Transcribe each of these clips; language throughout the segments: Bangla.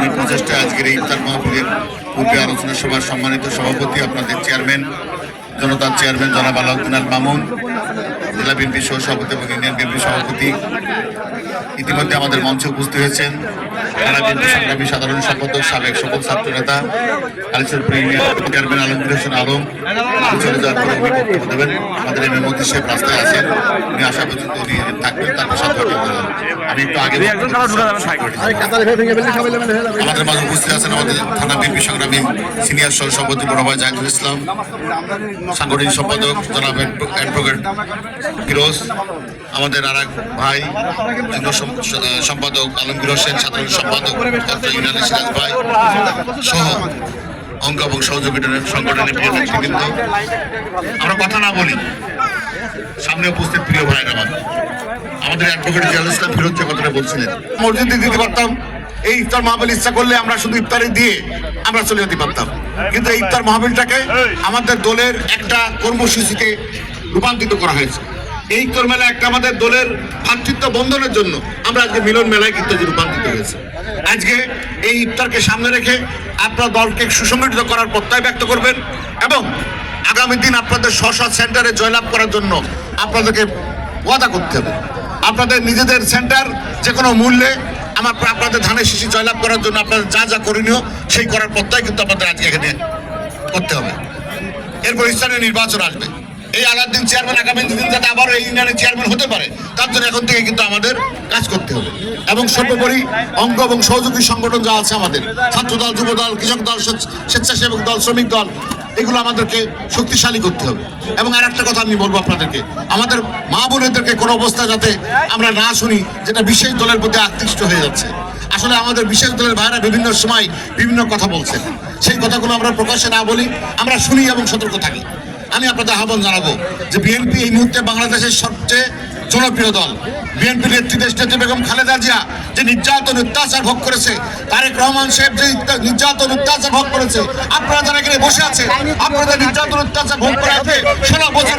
এই প্রচেষ্টায় আজকের এই ইফতার মাহফিলের পূর্বে আলোচনা সভার সম্মানিত সভাপতি, আপনাদের চেয়ারম্যান, জনতার চেয়ারম্যান জনাব আলাউদ্দিন আল মামুন, জেলা বিএনপি সহ সভাপতি এবং ইউনিয়ন বিএনপি সভাপতি ইতিমধ্যে আমাদের মঞ্চে উপস্থিত হয়েছেন। থানা বিএনপি সংগ্রামী সাধারণ সম্পাদক, সাবেক সকল ছাত্র নেতা কালীচরপুর ইউনিয়ন চেয়ারম্যান আলমগীর হোসেন আলম চলে যাওয়ার পরে উনি বক্তব্য দেবেন। আমাদের এমএ মধ্যে সাহেব রাস্তায় আছেন, উনি আসা পর্যন্ত উনি থাকবেন, তার সাথে আমি একটু আগে আমাদের মাঝে উপস্থিত আছেন আমাদের থানা বিএনপি সংগ্রামী সিনিয়র সহ সভাপতি বড় ভাই জাহিদুল ইসলাম, সাংগঠনিক সম্পাদক জনাব অ্যাডভোকেট ফিরোজ, আমাদের আর এক ভাই যুগ্ম সম্পাদক আলমগীর হোসেন, সাধারণ সম্পাদক ডক্টর ইনালি সিরাজ ভাই সহ অঙ্গ এবং সহযোগী সংগঠনের প্রিয় নেতৃবৃন্দ। আমরা কথা না বলি, সামনে উপস্থিত প্রিয় ভাইরা আমাদের অ্যাডভোকেট জাহিদুল ইসলাম ফিরোজ যে কথাটা বলছিলেন, মসজিদে দিতে পারতাম। এই ইফতার মাহফিল ইচ্ছা করলে আমরা শুধু ইফতারি দিয়ে আমরা চলে যেতে পারতাম, কিন্তু এই ইফতার মাহফিলটাকে আমাদের দলের একটা কর্মসূচিতে রূপান্তরিত করা হয়েছে। এই ইফতার মেলা একটা আমাদের দলের ভ্রাতৃত্ব বন্ধনের জন্য আমরা আজকে মিলন মেলায় কিন্তু রূপান্তরিত হয়েছে। আজকে এই ইফতারকে সামনে রেখে আপনার দলকে সুসংগঠিত করার প্রত্যয় ব্যক্ত করবেন এবং আগামী দিন আপনাদের স্ব সেন্টারে জয়লাভ করার জন্য আপনাদেরকে ওয়াদা করতে হবে। আপনাদের নিজেদের সেন্টার যে কোনো মূল্যে আপনাদের ধানের শীষে জয়লাভ করার জন্য আপনাদের যা যা করণীয় সেই করার প্রত্যয় কিন্তু আপনাদের আজকে এখানে করতে হবে। এরপর স্থানীয় নির্বাচন আসবে। এই আলাউদ্দিন চেয়ারম্যান আগামী দিন যাতে আবারও এই ইউনিয়নের চেয়ারম্যান হতে পারে, তার জন্য এখন থেকে কিন্তু আমাদের কাজ করতে হবে। এবং সর্বোপরি অঙ্গ এবং সহযোগী সংগঠন যা আছে আমাদের, ছাত্রদল, যুবদল, কৃষক দল, স্বেচ্ছাসেবক দল, শ্রমিক দল, এগুলো আমাদেরকে শক্তিশালী করতে হবে। এবং আর একটা কথা আমি বলবো আপনাদেরকে, আমাদের মা বোনেদেরকে কোনো অবস্থায় যাতে আমরা না শুনি যেটা বিশেষ দলের প্রতি আকৃষ্ট হয়ে যাচ্ছে। আসলে আমাদের বিশেষ দলের ভাইরা বিভিন্ন সময় বিভিন্ন কথা বলছেন, সেই কথাগুলো আমরা প্রকাশ্যে না বলি, আমরা শুনি এবং সতর্ক থাকি। আমি আপনাদের আহ্বান জানাবো যে বিএনপি এই মুহূর্তে বাংলাদেশের সবচেয়ে জনপ্রিয় দল। বিএনপি নেত্রী বেগম খালেদা জিয়া যে নির্যাতন অত্যাচার ভোগ করেছে, তারেক রহমান সাহেব যে নির্যাতন অত্যাচার ভোগ করেছে, আপনারা যারা এখানে বসে আছে আপনাদের নির্যাতন অত্যাচার ভোগ করে আছে 16 বছর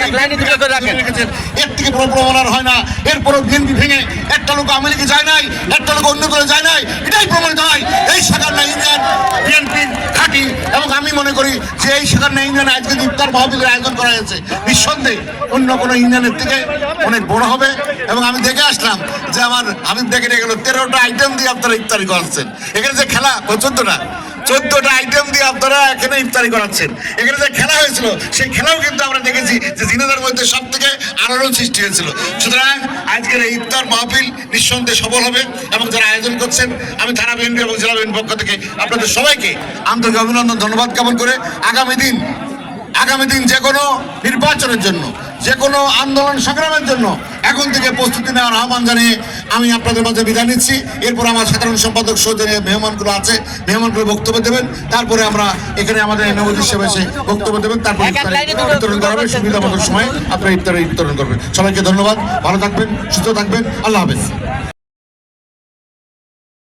এর থেকে প্রমাণ হয় না। এরপরও বিএনপি ভেঙে একটা লোক আওয়ামী লীগে যায় নাই, একটা লোক অন্য করে যায় নাই, এটাই প্রমাণিত হয় এই সাধারণ ইউনিয়ন বিএনপির ঘাঁটি। এবং আমি মনে করি যে এই সাধারণ ইউনিয়নে আজকে ইফতার মাহফিলের আয়োজন করা হয়েছে নিঃসন্দেহে অন্য কোনো ইউনিয়নের থেকে অনেক বড় হবে। এবং আমি দেখে আসলাম যে আমার হাবিব দেখে গেল 13টা আইটেম দিয়ে আপনারা ইফতারি করাচ্ছেন। এখানে যে খেলা 14টা আইটেম দিয়ে আপনারা এখানে ইফতারি করাচ্ছেন। এখানে যে খেলা হয়েছিল সেই খেলাও কিন্তু আমরা দেখেছি যে জিনেদার মধ্যে সব থেকে আলোড়ন সৃষ্টি হয়েছিল। সুতরাং আজকের এই ইফতার মাহফিল নিঃসন্দেহে সফল হবে এবং যারা আয়োজন করছেন আমি থানা বিএনপি এবং জেলা বিএনপির পক্ষ থেকে আপনাদের সবাইকে আন্তরিক অভিনন্দন, ধন্যবাদ জ্ঞাপন করে আগামী দিন যে কোনো নির্বাচনের জন্য, যে কোনো আন্দোলন সংগ্রামের জন্য এখন থেকে প্রস্তুতি নেওয়ার আহ্বান জানিয়ে আমি আপনাদের মাঝে বিদায় নিচ্ছি। এরপর আমার সাধারণ সম্পাদক সহ যে মেহমানগুলো আছে, মেহমানগুলো বক্তব্য দেবেন, তারপরে আমরা এখানে আমাদের নবজি সাহেব এসে বক্তব্য দেবেন, তারপর বিতরণ করা হবে। সুবিধা মতো সময় আপনারা ইফতার বিতরণ করবেন। সবাইকে ধন্যবাদ, ভালো থাকবেন, সুস্থ থাকবেন, আল্লাহ হাফেজ।